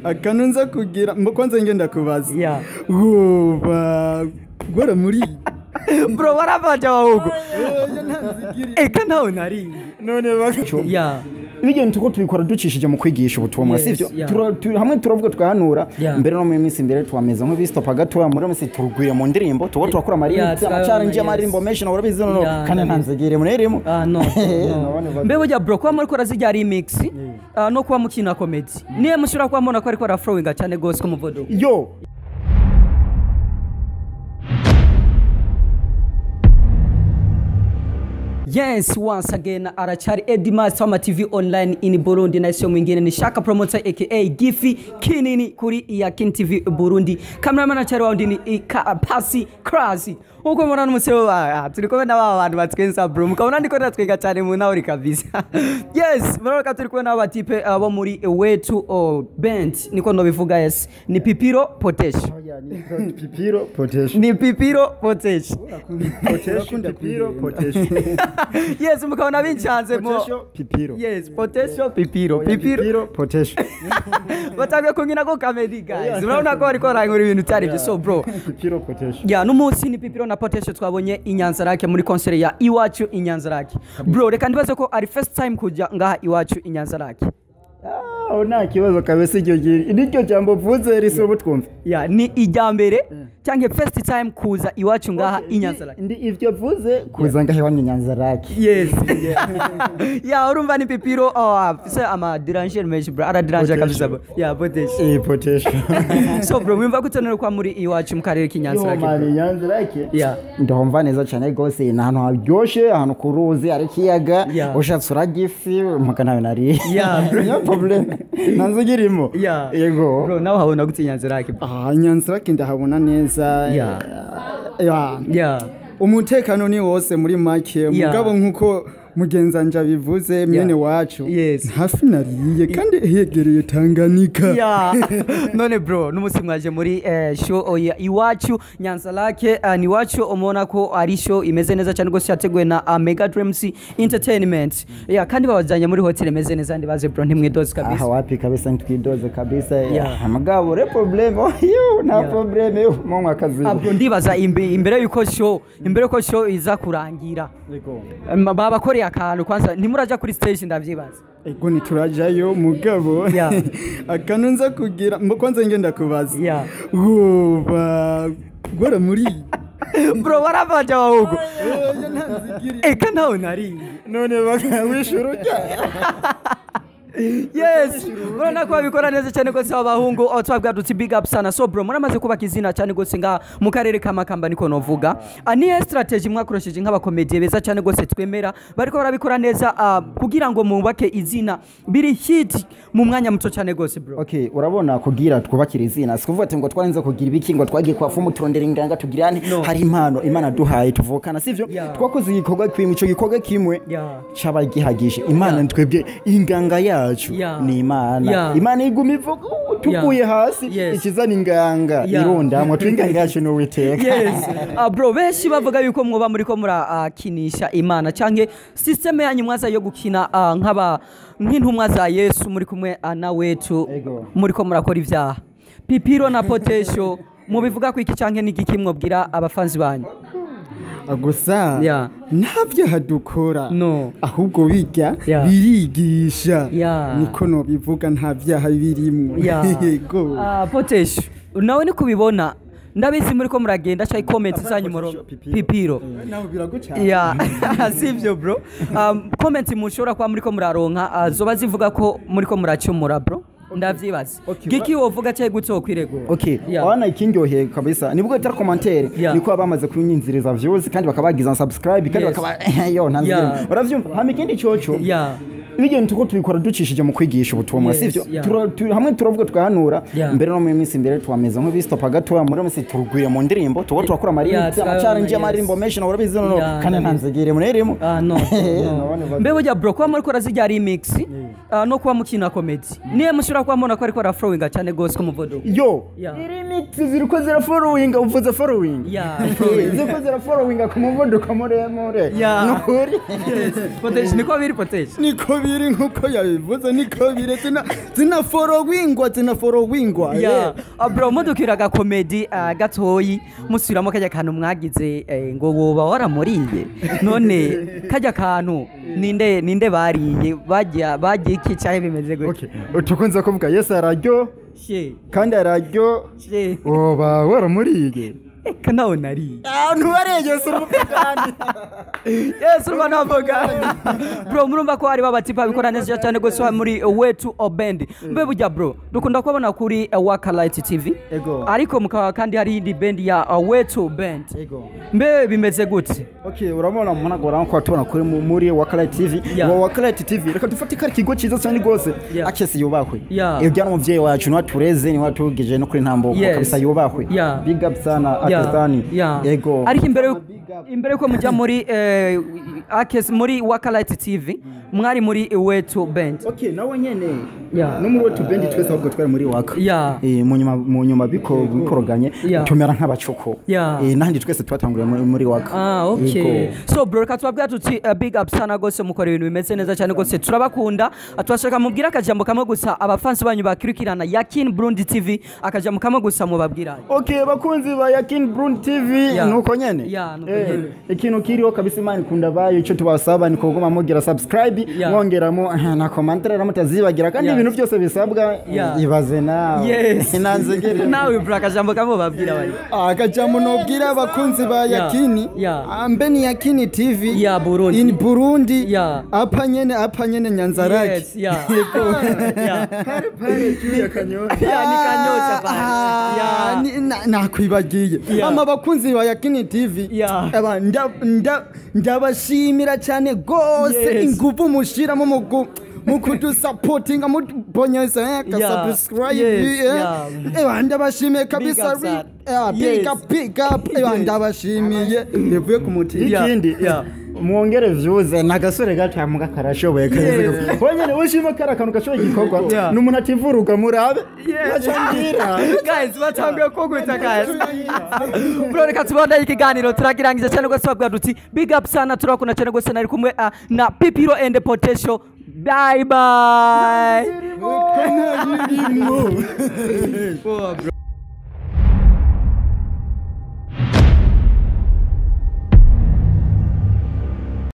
akanunza kugira kwanza ngenda kubaza gwara muri bro baravaja wahugo eka nawe nari none bacho ibigeni tuko tubikora ducishije mu kwigisha ubutumwa sivyo hamwe turavuga twahanura mbere no mu minsi imbere twameza nko bistopa gato muri minsi turugwire mu ndirimbo tubo turakora mari challenge y'amarimbo menshi urabizi no kandi ntanzegere muneremo no mbe burya bro kwa muri kora zijya remix no kuba mukina comedy niye mushura kwa mona ko ariko ra flowing cyane gose ko muvodo yo Yes, once again, arachari Edima Sama TV online in Burundi na sio mwingine ni Shaka Promoter aka Gifi Kinini kuri ya Kin TV Burundi. Cameraman achari waundi ni Pasi Crazy. Uko mwana museo tulikuwa na abantu batwenza bro. Mukabona ndiko natwega cyane mu nawe kabisa. Yes, mwana tulikuwa na abatipe abo muri wetu band niko no bivuga yes. Ni Pipiro Potesho. Ni Pipiro Potesho. Ni Pipiro Potesho. Pipiro Potesho. Yes, mukabona binchanze mo. Potesho Pipiro. Yes, Potesho Pipiro. Pipiro Potesho. Batagwe kungina ko comedy guys. Murabona ko ariko rangura ibintu cyari byo so bro. Pipiro Potesho. Ya numunsi ni Pipiro na Potesho twabonye Inyanza-lac muri concert ya iwacu Inyanza-lac. Bro reka ndibaze ko ari first time kuja ngaha iwacu Inyanza-lac. Ona kibazo kabese iryo giri nicyo jambo vuze riso butwumva ya ni ijambere cyangwa first time kuza iwacu ngaha Inyanza-lac ndi ivyo vuze kuza ngaha iwanyu Inyanza-lac yes ya urumva ni Pipiro afise ama diranger mesh bro ara diranger kabisa ya Potesho Potesho so bro mwimva gutonera kwa muri iwacu mu karere k'Inyanza-lac mari Inyanza-lac ya ndahomva neza cyane gose n'ahantu haryoshe ahantu kuruzi ari kiyaga ushatse uragifi mukanawe nari ya no problem nanzugirimo yego bro nawe habona gute Inyanza-lac Inyanza-lac ndahabona neza umutekano ni wose muri make mugabo nkuko mugenzanja bivuze mwene wacu hafi nariye kandi hegereye Tanganyika none bro numusi mwaje muri show iwacu Inyanza-lac ni wacu umona ko ari show imeze neza cyane gose yateguwe na Mega Dreams Entertainment kandi babajanye muri hotel imeze neza ndi baze bro ntimwidoze kabisa wapi kabisa ntwidoze kabisa mugabo re problem na problem mu mwakazi bro ndibaza imbere yuko show iza kurangira baba kore akantu kwanza nimuraja kuri stage ndavyibaza ego niturajayo mugabo akanunza kugira kwanza ngenda kubaza gwara muri bro baravaja wahugo eka nawe nari none bakawishurujya yes bro nakwa bikora neza cyane ko saba bahungu twabwadutse big up sana so bro muramaze kubaka izina cyane gose nga mu karere ka Makamba niko novuga ni strategy mwakoresheje nk'abakomedie beza cyane gose twemera bariko barabikora neza kugira ngo mubake izina biri hit mu mwanya muto cyane gose bro okay urabona kugira twubakira izina sikuvuga ati ngo twarenze kugira ibiki ngo twagiye kwa fumu turondera inganga tugirane hari impano imana duhaye tuvukana sivyo twakoze igikorwa kwimico gikorwa kimwe caba gihagishe imana twebwe inganga ya ni imana iguma ivuga tukuye hasi ikizana inganga ironda mwa twinganga yacu no witeka bro beshi bavuga yuko mwoba muri ko murakinisha imana canke system yanyu mwaza yo gukina nk'intumwa za Yesu muri kumwe nawe muri ko murakora ivyaha Pipiro na Potesho mubivuga ko iki canke n'igiki mwobwira abafanzi banyu gusa ntabyo hadukora ahubwo bijya birigisha niko no bivuga nta byaha birimo yego Potesho nawe ni kubibona ndabizi muri ko muragenda cyo comment zanyu moro Pipiro naho biraguca sivyo bro comment mushobora kwa muri ko muraronka zoba zivuga ko muri ko muracumura bro ndavyibaza giki wovuga cyaye gutso kwirego wana ikindyohe kabisa nibwo tara commentaire niko abamaze kunyinziriza views kandi bakabagiza subscribe kandi bakaba ntanzira uravyumva hama ikindi cyoco ibigeni tuko tubikora ducishije mu kwigisha ubutumwa sivyo hamwe turavuga twahanura mbere no mu minsi imbere twameza nko bistopa gato muri minsi turugwire mu ndirimbo tubo turakora mari challenge y'amarimbo menshi urabizi no kandi ntanzegere muneremo mbe burya bro kwa muri kora zijya remix no kuba mukina comedy niye mushura kwa mona ko ariko araflowinga cyane gose ko muvodo yo remix ziriko zira following uvuze following ziriko zira following ku muvodo kamuremure nukuri Potesho niko biri Potesho niko biri nkuko yabivuze niko biri zina followingwa bro mudukiraga comedy gatoyi musubiramo kajya kantu mwagize ngo woba waramuriye none kajya kantu ninde bariye bagiye iki cyahe bimeze gute tukunze kuvuga Yesu araryo kandi araryo woba waramuriye kanawe nari ntubareye surumugani Yesu banavuga bro murumva ko ari babatipa bikora neza cyane gose muri way to band mbe bujya bro dukunda kubona kuri Wakalight TV ariko mukaba kandi hari indi band ya way to band mbe bimeze gute urabona munagora ko tubona kuri muri Wakalight TV Wakalight TV reka dufate kari kigo cyiza cyane gose akese yubakwe ibyo n'umuvyeyi wacu n'atureze ni watugije no kuri ntambo kabisa yubakwe big up sana yego ariko imbere ko mujya muri akes muri Wakalight TV mwari muri way to band nawe nyene no muri way to band twese ahubwo twari muri waka mu nyuma bikoroganye tumera nk'abacoko nandi twese twatanguriye muri waka so bro reka twabwira tuti big up sana gose mukora ibintu bimeze neza cyane gose turabakunda atwashaka mubwira akajambo kamwe gusa abafansi banyu bakirikirana Yakin Burundi TV akajambo kamwe gusa mubabwira bakunzi ba Yakin Burundi TV nuko nyene ikintu kiriho kabisa Imana ikunda bayo icyo tubasaba ni kuguma mugira subscribe mwongeramo na commentaire ramutazibagira kandi ibintu byose bisabwa ibaze nawe inanzegere nawe bro akajambo kamwe babwira bari akajambo nobwira abakunzi ba Yakini ambeni Yakini TV in Burundi apa nyene Nyanza-lac nakwibagiye ama bakunzi ba Yakini TV ndabashimira cyane gose ingufu mushira mu kudusupportinga mu bonyeza subscribe ndabashimiye kabisa pick up ndabashimiye bivuye ku mutima ikindi mwongere vyuze nagasore gatamuga karashoboye kanyeze ushima karakantu gashoboye gikorwa n'umuntu ativuruga murabe acandira guys batangiye kogwita guys bro reka tubanda ikiganiro turagirangije cyane gose babwa duti big up sana turakuna cyane gose nari kumwe na Pipiro and Potesho bye bye